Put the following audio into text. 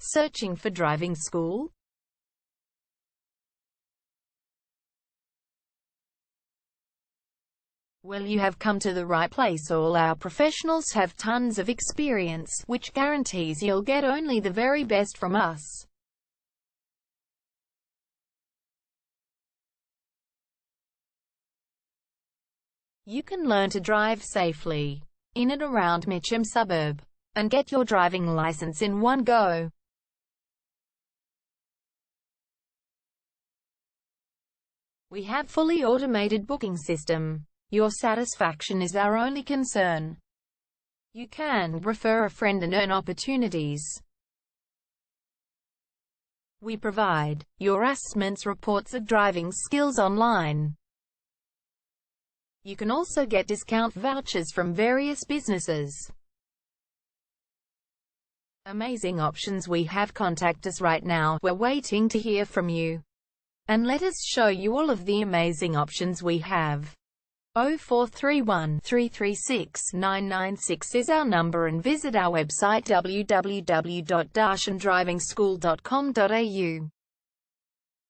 Searching for driving school? Well, you have come to the right place. All our professionals have tons of experience, which guarantees you'll get only the very best from us. You can learn to drive safely in and around Mitcham suburb and get your driving license in one go. We have fully automated booking system. Your satisfaction is our only concern. You can refer a friend and earn opportunities. We provide your assessments reports of driving skills online. You can also get discount vouchers from various businesses. Amazing options we have. Contact us right now. We're waiting to hear from you. And let us show you all of the amazing options we have. 0431 336 996 is our number, and visit our website www.darshandrivingschool.com.au.